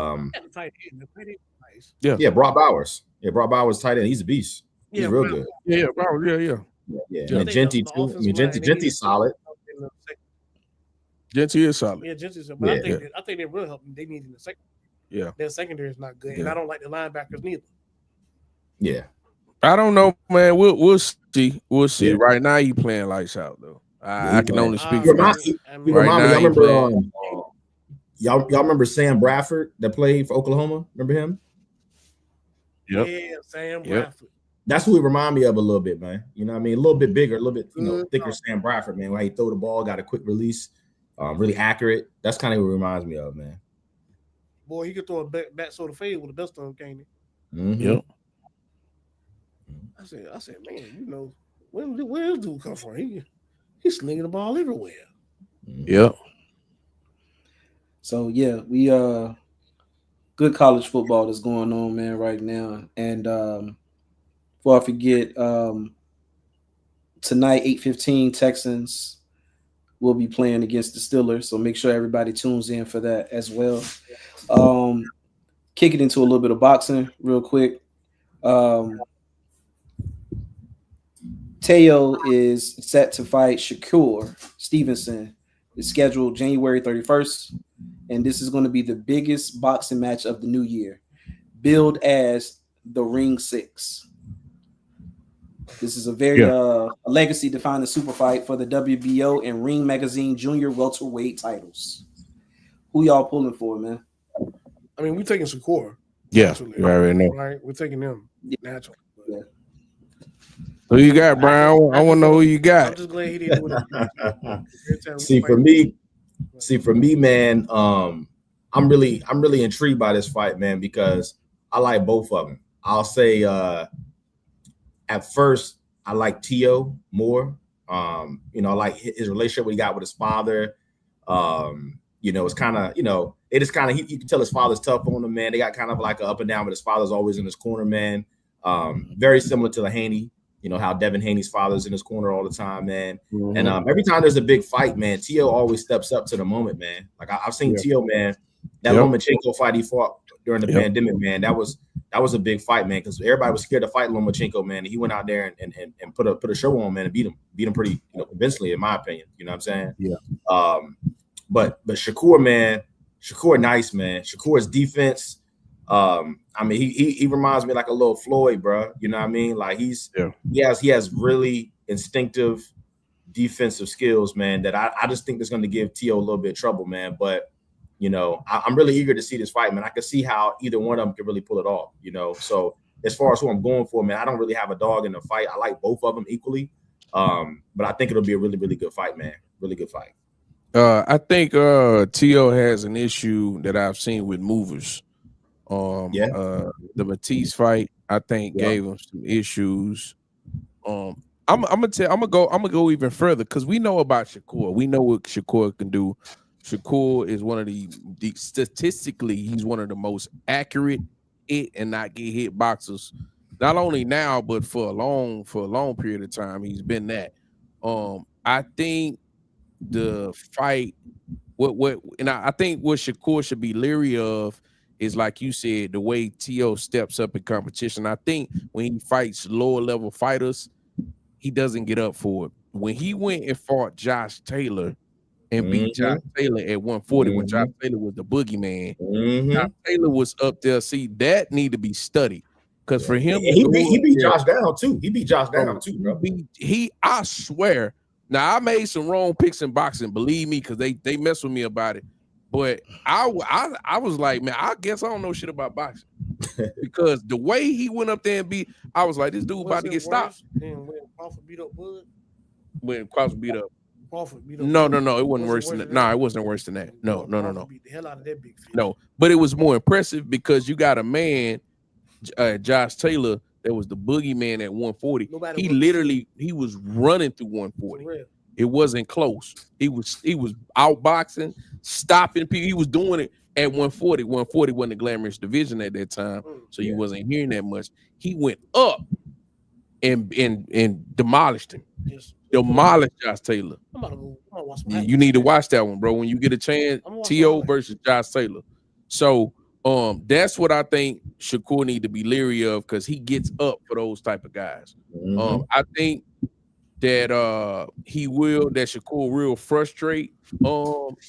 yeah, Brock Bowers, Brock Bowers tight end. He's a beast. He's real good. Yeah, Bowers, yeah. And Genty too. I mean Genty's solid. Genty is solid. Yeah, Genty's solid. But I think they really help them. They need in the second. Yeah, their secondary is not good, and I don't like the linebackers neither. Yeah, I don't know, man. We'll see. We'll see. Yeah. Right now, he playing lights out though. I can only speak for right now. I remember y'all remember Sam Bradford that played for Oklahoma? Remember him? Yep. Yeah, Sam Yep. Bradford. That's who he remind me of a little bit, man. You know what I mean? A little bit bigger, a little bit, thicker Good. Sam Bradford, man. Where he throw the ball, got a quick release, really accurate. That's kind of what it reminds me of, man. Boy, he could throw a back sort of fade with the best of him, can't he? Mm-hmm. Yep. I said, man, you know, where this dude come from? He's slinging the ball everywhere. Yep. So yeah, we good college football that's going on, man, right now. And before I forget, tonight 8:15 Texans will be playing against the Steelers. So make sure everybody tunes in for that as well. Kick it into a little bit of boxing real quick. Teo is set to fight Shakur Stevenson. It's scheduled January 31st. And this is going to be the biggest boxing match of the new year, billed as the Ring 6. This is a very a legacy-defining super fight for the WBO and Ring Magazine Junior welterweight titles. Who y'all pulling for, man? I mean, we're taking Shakur. Yeah, naturally, you already know. right? We're taking them naturally. Yeah. Who you got, Brian? I want to know who you I'm got. just glad he didn't do it. See, for me, man, I'm really intrigued by this fight, man, because I like both of them. I'll say at first I like Teo more. I like his relationship he got with his father. It's kind of, it is kind of, you can tell his father's tough on him, man. They got kind of like an up and down, but his father's always in his corner, man. Very similar to the Haney, how Devin Haney's father's in his corner all the time, man. Mm-hmm. And every time there's a big fight, man, Teo always steps up to the moment, man. Like I've seen Teo, man, that Lomachenko fight he fought during the pandemic, man. That was a big fight, man, because everybody was scared to fight Lomachenko, man. He went out there and put a show on, man, and beat him pretty convincingly, in my opinion. You know what I'm saying? Yeah. But Shakur, man, nice, man. Shakur's defense. I mean, he reminds me like a little Floyd, bro. You know what I mean? Like he has really instinctive defensive skills, man, that I just think that's going to give Teo a little bit of trouble, man. But I'm really eager to see this fight, man. I can see how either one of them can really pull it off, So as far as who I'm going for, man, I don't really have a dog in the fight. I like both of them equally, but I think it'll be a really, really good fight, man. Really good fight. I think Teo has an issue that I've seen with movers. The Matisse fight, I think, gave him some issues. I'm gonna go even further because we know about Shakur. We know what Shakur can do. Shakur is one of the statistically, he's one of the most accurate hit and not get hit boxers. Not only now, but for a long period of time, he's been that. I think the fight, I think what Shakur should be leery of is, like you said, the way Teo steps up in competition. I think when he fights lower level fighters, he doesn't get up for it. When he went and fought Josh Taylor and beat Josh Taylor at 140, when Josh Taylor was the boogeyman, Josh Taylor was up there. See, that need to be studied. Because for him, he beat Josh down too. He beat Josh down too, bro. I swear. Now I made some wrong picks in boxing, believe me, because they messed with me about it. But I was like, man, I guess I don't know shit about boxing because the way he went up there and beat, I was like, this dude about to get stopped. When Crawford beat up Bud? When Crawford beat up. No, it wasn't worse than that. No, it wasn't worse than that. No. Beat the hell out of that big fish. No, but it was more impressive because you got a man, Josh Taylor, that was the boogeyman at 140. He was running through 140. It wasn't close. He was outboxing, stopping people. He was doing it at 140. 140 wasn't a glamorous division at that time, so you wasn't hearing that much. He went up and demolished him. Demolished Josh Taylor. I'm gonna watch you need to watch that one, bro. When you get a chance, Teo versus Josh Taylor. So that's what I think Shakur need to be leery of because he gets up for those type of guys. I think that Shakur will frustrate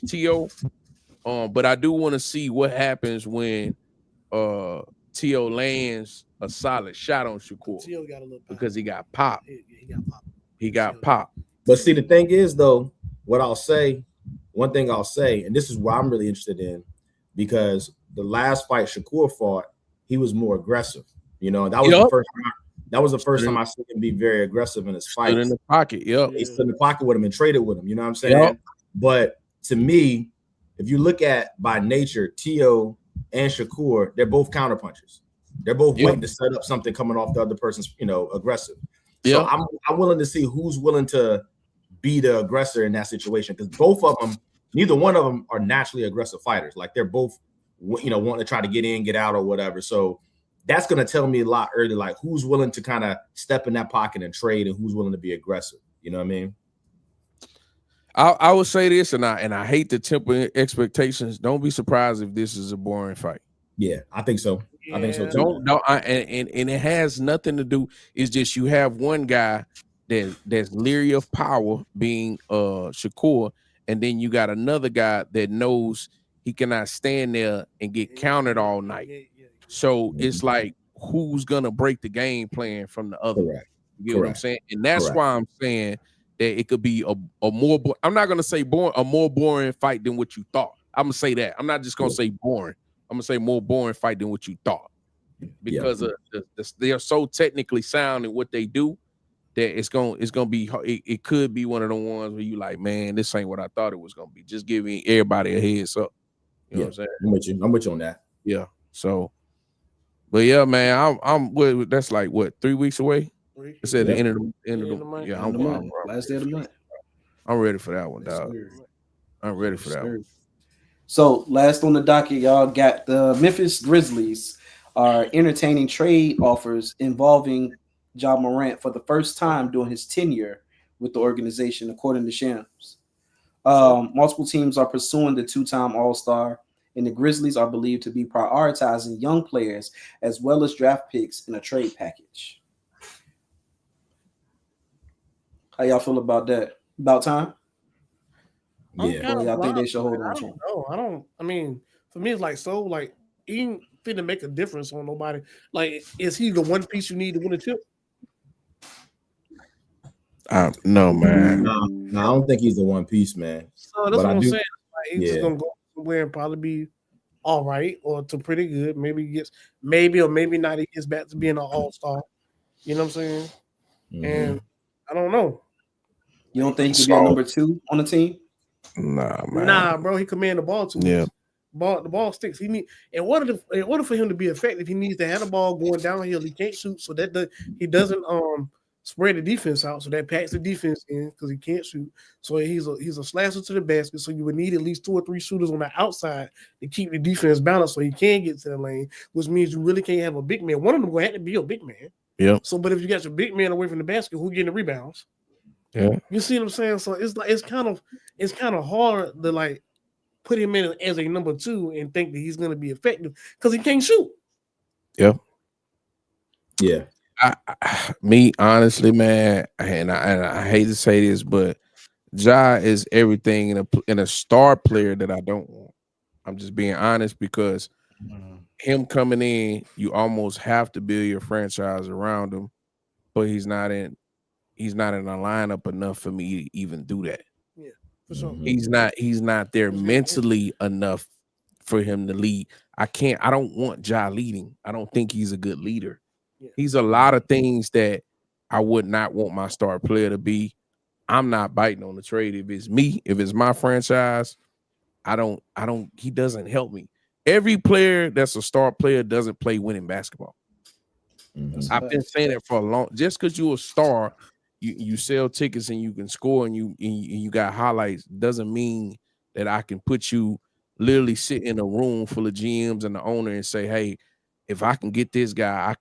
Teo. But I do want to see what happens when Teo lands a solid shot on Shakur. Teo got a little pop. Because he got popped. He got popped. He got popped. But see, the thing is, though, what I'll say, one thing I'll say, and this is what I'm really interested in, because the last fight Shakur fought, he was more aggressive. You know, that was the first time. That was the first time I seen him be very aggressive in his fight. Stood in the pocket, He stood in the pocket with him and traded with him. You know what I'm saying? Yep. But to me, if you look at by nature, Tio and Shakur, they're both counterpunchers. They're both waiting to set up something coming off the other person's, aggressive. So I'm willing to see who's willing to be the aggressor in that situation, because both of them, neither one of them are naturally aggressive fighters. Like they're both, wanting to try to get in, get out, or whatever. So that's going to tell me a lot early, like who's willing to kind of step in that pocket and trade, and who's willing to be aggressive. You know what I mean? I would say this, and I hate to temper expectations. Don't be surprised if this is a boring fight. Yeah, I think so. I think so too. And it has nothing to do. It's just you have one guy that's leery of power, being Shakur, and then you got another guy that knows he cannot stand there and get countered all night. So it's like, who's gonna break the game plan from the other? Correct. You get what I'm saying? And that's why I'm saying that it could be a more. I'm not gonna say boring, a more boring fight than what you thought. I'm gonna say that. I'm not just gonna say boring. I'm gonna say more boring fight than what you thought, because they are so technically sound in what they do that it's gonna be. It could be one of the ones where you like, man, this ain't what I thought it was gonna be. Just giving everybody a heads up. You know what I'm saying? I'm with you on that. Yeah. So, but yeah, man, I'm that's like what, 3 weeks away. It's at the end of the month. Yeah, last day of the month. I'm ready for that one, dog. I'm ready for that one. So last on the docket, y'all got the Memphis Grizzlies are entertaining trade offers involving Ja Morant for the first time during his tenure with the organization, according to Shams. Multiple teams are pursuing the two-time All-Star, and the Grizzlies are believed to be prioritizing young players as well as draft picks in a trade package. How y'all feel about that? About time? Yeah. Y'all think they should hold on to him? No, I mean, for me, it's like, he ain't finna make a difference on nobody. Like, is he the one piece you need to win a chip? No, man. No, I don't think he's the one piece, man. So that's what I'm saying. Like, he's just gonna go somewhere and probably be all right or to pretty good. Maybe or maybe not. He gets back to being an all-star. You know what I'm saying? Mm-hmm. And I don't know. You don't think he could be a number 2 on the team? Nah, man. Nah, bro. He command the ball too much. Yeah. The ball sticks. In order for him to be effective, he needs to have the ball going downhill. He can't shoot, so that he doesn't spread the defense out, so that packs the defense in because he can't shoot. So he's a slasher to the basket. So you would need at least 2 or 3 shooters on the outside to keep the defense balanced, so he can get to the lane. Which means you really can't have a big man. One of them will have to be a big man. Yeah. So, but if you got your big man away from the basket, who getting the rebounds? Yeah. You see what I'm saying? So it's kind of hard to like put him in as a number 2 and think that he's going to be effective because he can't shoot. Yeah. Yeah. Me, honestly, man, and I hate to say this, but Ja is everything in a star player that I don't want. I'm just being honest, because him coming in, you almost have to build your franchise around him, but he's not in a lineup enough for me to even do that. Yeah, for sure. He's not there mentally enough for him to lead. I don't want Ja leading. I don't think he's a good leader. Yeah. He's a lot of things that I would not want my star player to be. I'm not biting on the trade. If it's me, if it's my franchise, he doesn't help me. Every player that's a star player doesn't play winning basketball. I've been saying that for a long. Just because you're a star, you sell tickets and you can score and you got highlights, doesn't mean that I can put you literally sit in a room full of GMs and the owner and say, hey, if I can get this guy,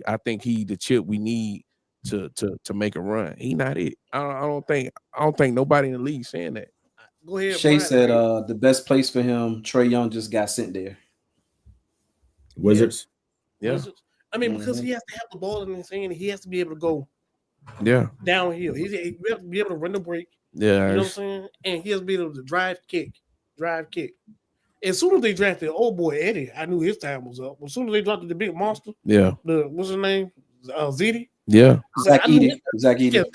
I think he the chip we need to make a run. He not it. I don't think nobody in the league saying that. Go ahead. Shay said the best place for him, Trae Young just got sent there. Wizards. Yeah. Wizards. I mean, because he has to have the ball in his hand, he has to be able to go downhill. He has to be able to run the break. Yeah. You know what I'm saying? And he has to be able to drive kick. As soon as they drafted old boy Eddie, I knew his time was up. As soon as they drafted the big monster, what's his name? Ziti. Yeah. Zach Edey.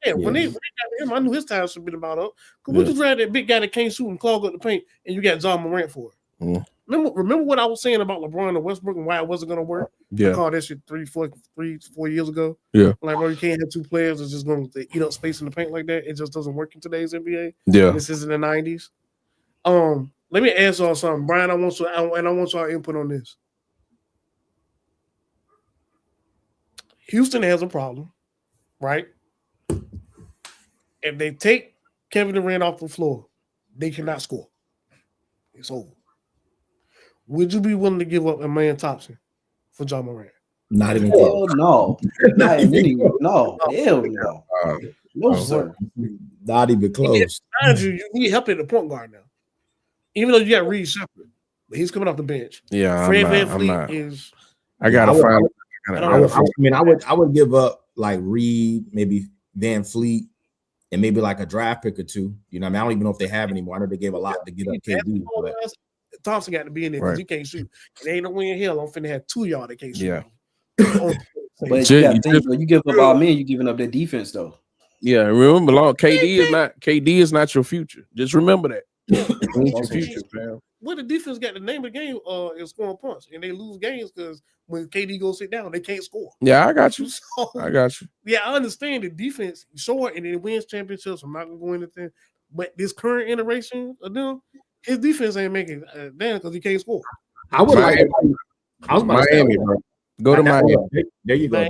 Yeah, when they got him, I knew his time should have been about up. Because we just read that big guy that can't shoot and clog up the paint, and you got John Morant for it. Mm. Remember what I was saying about LeBron and Westbrook and why it wasn't going to work? Yeah. I called that shit 4 years ago. Yeah. Like, bro, you can't have two players that's just going to eat up space in the paint like that. It just doesn't work in today's NBA. Yeah. This is in the 90s. Let me ask y'all something. Brian, I want y'all input on this. Houston has a problem, right? If they take Kevin Durant off the floor, they cannot score. It's over. Would you be willing to give up Amen Thompson for John Morant? Not even Hell close. no. Not even no. Hell no. No, sir. Not even close. You need help at the point guard now. Even though you got Reed Shepherd, but he's coming off the bench. Yeah, Fred VanVleet is. I gotta find. I would give up like Reed, maybe Van Fleet, and maybe like a draft pick or two. You know, I mean, I don't even know if they have anymore. I know they gave a lot to get up KD. But Thompson got to be in there because he can't shoot. It ain't no way in hell I'm finna have 2 y'all that can't shoot. Yeah. But you give up all men, you giving up their defense though. Yeah, remember, KD is not your future. Just remember that. Your future, fam. What the defense got the name of the game is scoring points, and they lose games because when KD goes sit down, they can't score. Yeah, I got you. So, I got you. Yeah, I understand the defense short and it wins championships. I'm not gonna go anything, but this current iteration of them, his defense ain't making damn because he can't score. I would like. I was about Miami, to say, bro. Go to Miami. There you go. Miami.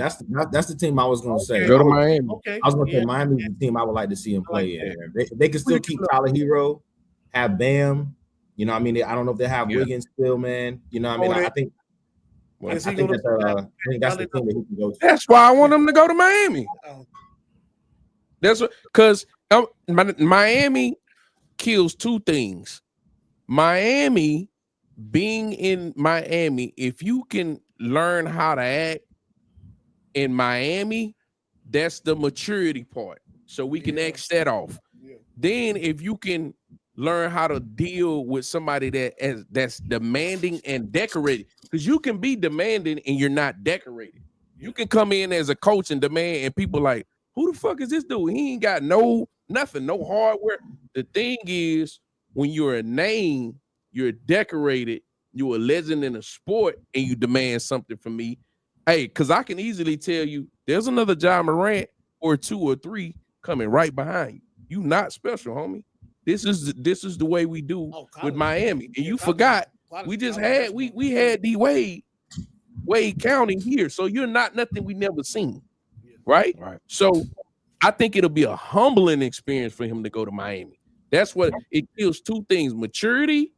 That's the team I was going to say. Go to Miami. Okay. I was going to say Miami is the team I would like to see him play in. They can still keep Tyler Hero, have Bam. You know, what I mean, I don't know if they have Wiggins still, man. You know, what I mean, I think. I think that's the team that he can go to. That's why I want him to go to Miami. That's what, because Miami kills two things. Miami, being in Miami, if you can learn how to act in Miami, that's the maturity part. So we can X that off. Yeah. Then if you can learn how to deal with somebody that's demanding and decorated, because you can be demanding and you're not decorated. You can come in as a coach and demand, and people like, who the fuck is this dude? He ain't got nothing, no hardware. The thing is, when you're a name, you're decorated, you're a legend in a sport, and you demand something from me. Hey, because I can easily tell you there's another John Morant or 2 or 3 coming right behind you. You not special, homie. This is the way we do with Miami. And you forgot we just had we had D Wade County here. So you're not nothing we never seen. Right? So I think it'll be a humbling experience for him to go to Miami. That's what it kills two things: maturity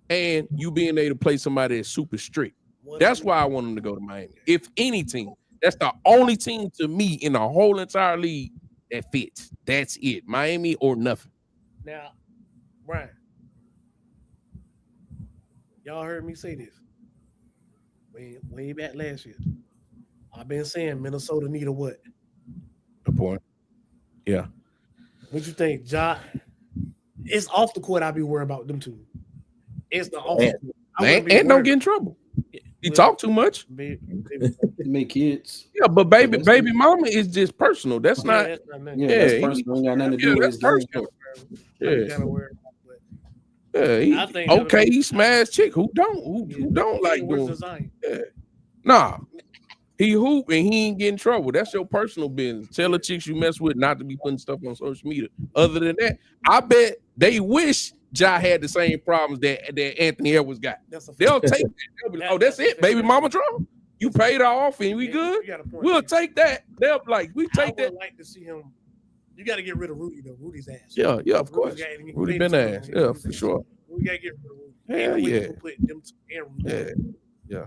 and you being able to play somebody that's super strict. That's why I want him to go to Miami. If any team, that's the only team to me in the whole entire league that fits. That's it. Miami or nothing. Now, Brian, y'all heard me say this way back last year. I've been saying Minnesota need a what? A point. Yeah. What you think, Ja? It's off the court. I be worried about them two. It's the off the court. And don't get in trouble. You talk too much. Make kids. Yeah, but baby mama is just personal. That's not. That's personal. Ain't got nothing to do with his game. Yeah, he smashed chick. Who don't? Who don't like doing? Yeah. Nah, he hoop and he ain't get in trouble. That's your personal business. Tell the chicks you mess with not to be putting stuff on social media. Other than that, I bet they wish Ja had the same problems that Anthony Edwards got. They'll take that. They'll be like, oh, that's it, baby mama trouble. You paid her off and we good. We'll take that. They'll be like, we take that. I would like to see him. You got to get rid of Rudy though. Rudy's ass. Yeah, of course. Rudy been ass. Yeah, for sure. We gotta get rid of Rudy. Hell yeah. Yeah.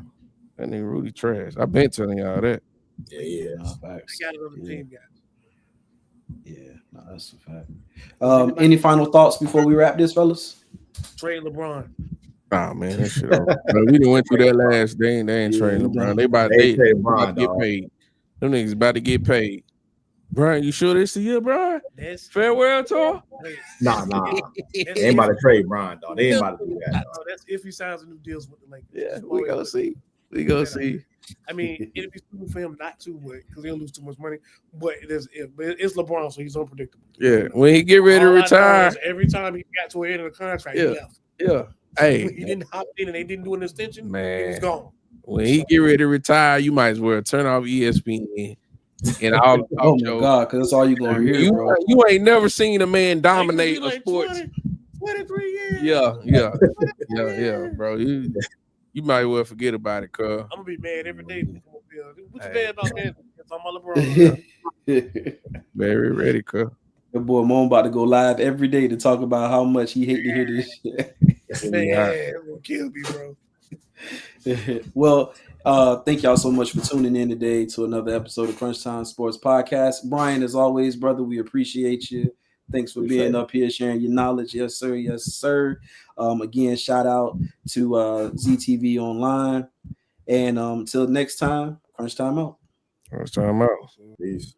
That nigga Rudy trash. I've been telling y'all that. Yeah. Facts. They got another team, guys. Yeah, no, that's a fact. Any final thoughts before we wrap this, fellas? Trade LeBron. Oh man, that shit over. We done went through that last day. They ain't trading LeBron. They about to get paid. Them niggas about to get paid. Brian, you sure this the year, Brian? Farewell tour? Nah. They ain't about to trade Brian, dog. They ain't about to do that. That's if he signs a new deals with the Lakers. Yeah, we gonna see. We gonna see. I mean, it'd be stupid for him not to, because he'll lose too much money. But it's LeBron, so he's unpredictable. Yeah, when he get ready to retire, every time he got to the end of the contract, he left. Yeah, hey, he didn't hop in and they didn't do an extension. Man, he was gone. When he get ready to retire, you might as well turn off ESPN and all the talk shows. God, because that's all you're gonna hear, bro. You ain't never seen a man dominate a sports. 23 years. Yeah, bro. You might well forget about it, cuz. I'm gonna be mad every day. What you mad about that? It's on my LeBron. Very ready, cuz. The boy Moan about to go live every day to talk about how much he hate to hear this shit. Man, it will kill me, bro. Well, thank y'all so much for tuning in today to another episode of Crunch Time Sports Podcast. Brian, as always, brother, we appreciate you. Thanks for being up here, sharing your knowledge. Yes, sir. Yes, sir. Again, shout out to ZTV Online. And until next time, Crunch Time out. Crunch Time out. Peace.